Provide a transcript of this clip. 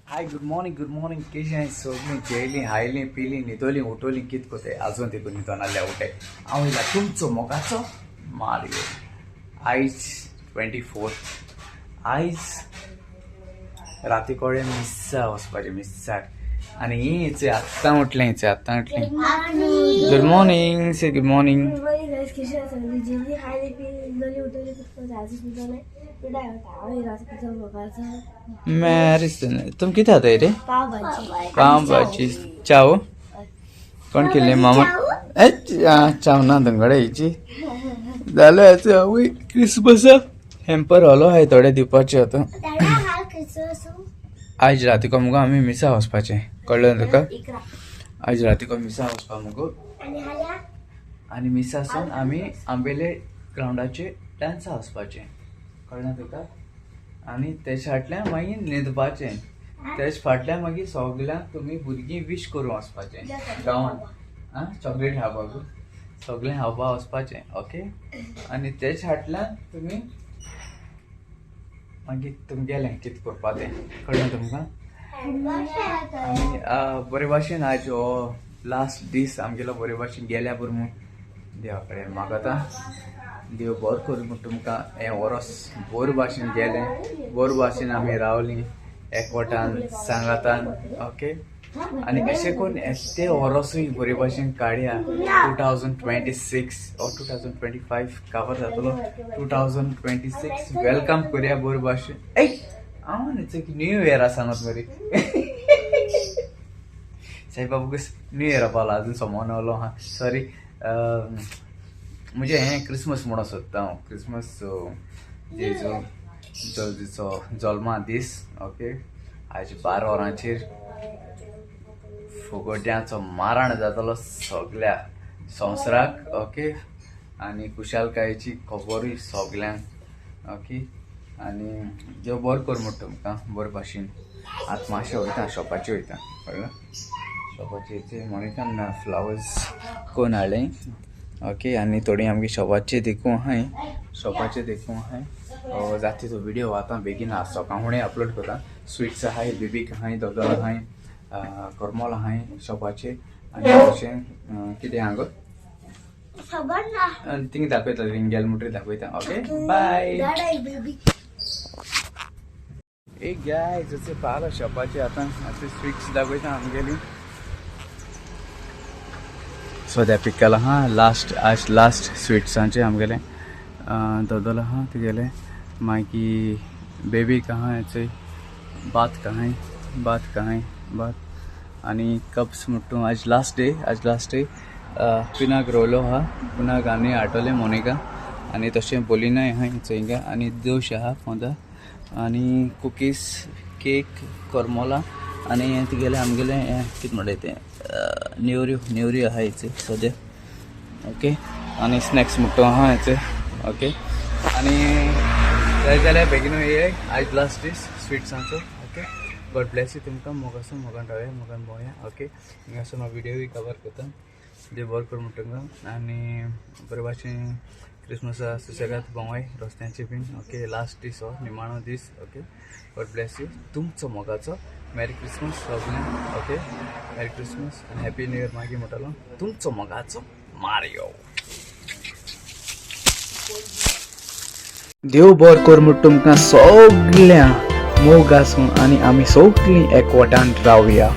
hi good morning केशें सगळीं जेयलीं हायलीं पिलीं न्हिदोलीं उठोलीं कितें कोताय आजून देखून न्हिदोन नासल्या उठाय हांव येयला तुमचो मोगाचो मारयो आयज 24 आयज राती कडेन मिस्सा वचपाचें मिस्साक आनी हिचे आत्तां उठलें गुड मॉर्निंग से गुड मॉर्निंग तुम कितें खाता रे पाव भाजी चाव कोण केल्लें मामा चाव ना दोंगडे हेची जालें आतां आवय क्रिसमसाक हॅम्पर हलो हाय थोडे दिवपाचे आतां आयज रातीको मुगो आमी मिसा वचपाचें कळ्ळें तुका आयज रातीको मिसा वचपा मुगो आनी मिसासून आमी आंबेले ग्रावंडाचेर डान्सा वचपाचें कळ्ळें तुका आनी तेच्या फाटल्यान मागीर न्हिदपाचें तेच फाटल्यान मागीर सगल्यांक तुमी भुरगीं विश करूं वचपाचें गांवांत चॉकलेट खावपाक सगळें खावपा वचपाचें ओके आनी तेच्या फाटल्यान तुमी मागीर तुमगेलें कितें करपा तें कळ्ळें तुमकां आनी बरे भाशेन आयज हो लास्ट दीस आमगेलो बरे भाशेन गेल्या पुरो देवा कडेन म्हाका आतां देव बरो करूं म्हूण तुमकां हें वरोस बरे भाशेन गेलें बरे भाशेन आमी रावलीं एकवटान सांगातान ओके आनी अशें करून ते वरोसूय बरे भाशेन काडया 2026 or 2025 कवर जातलो 2026 वेलकम करुया बरे भाशेन हांव न्हू न्यू इयर आसा न्हू बरी साईबाबा न्यू इयरा पावला अजून समोन येवलो हा सॉरी म्हणजे हें क्रिसमस म्हणून सोदता हांव क्रिसमस जेजू जल्दीचो जल्मा दीस ओके आयज 12 वरांचेर फुगोट्यांचो मारण जातलो सगळ्या संवसाराक ओके आनी खुशालकायेची खबरूय सगल्यांक ओके आनी देव बरो कर म्हणटा तुमकां बरे भाशेन आतां मातशें वयता शॉपाचेर वयता कळ्ळें शॉपाचेर मणिकान फ्लावर्स कोण हाडलें ओके आनी थोडी आमगे शॉपाचेर देखूं आहाय जाती तो व्हिडिओ आतां बेगीन सकाळ फुडें अपलोड करता स्वीट्स आहाय बेबीक आहाय दोदोल आहाय करमल आहाय शॉपाचेर आनी अशें कितें आहा गो थिंग दाखयता रिंगेल म्हणटरी दाखयता ओके बाय एक गाय जसे पाहिलं शॉपाचे आता स्वीट्स दाखवता आमगेली सद्या पिकला आज लास्ट स्वीट्सांचे आमगेले दोदोल आहा तुगेले मागीर बेबी कहाँ चोय बात कहाँ आनी कप्स म्हणटू आज लास्ट डे पिनाक रोवलो आहा पिनाक आनी हाडटले मोनिका आनी तशें बोलिनाय आहा चोयंगा आनी दोश आहा पोंदा आनी कुकीज केक करमोला आनी तुगेले आमगेले कितें म्हणटा तें नेवऱ्यो आहा हेचे सद्या ओके आनी स्नॅक्स म्हणटू आहा हेचे ओके आनी जाय जाल्यार बेगीन ये आयज लास्ट दीस स्वीट्सांचो ओके गॉड ब्लेस यू तुमकां मोगान रावया मोगान भोंवया ओके हिंगासर हांव व्हिडिओय कवर करता देव बरो कर म्हणटा तुमकां आनी बरे भाशेन क्रिसमसा सुसेगाद भोंवय रस्त्यांचे बीन ओके लास्ट दीस हो निमाणो दीस ओके गॉड ब्लेस यू तुमचो मोगाचो मेरी क्रिसमस सगळ्यांक ओके मेरी क्रिसमस आनी हॅपी न्यू इयर मागीर म्हणटालो तुमचो मोगाचो मारियो देव बरो कर म्हणटा तुमकां सगळ्या मोगासून आनी आमी सगळीं एकवटान रावया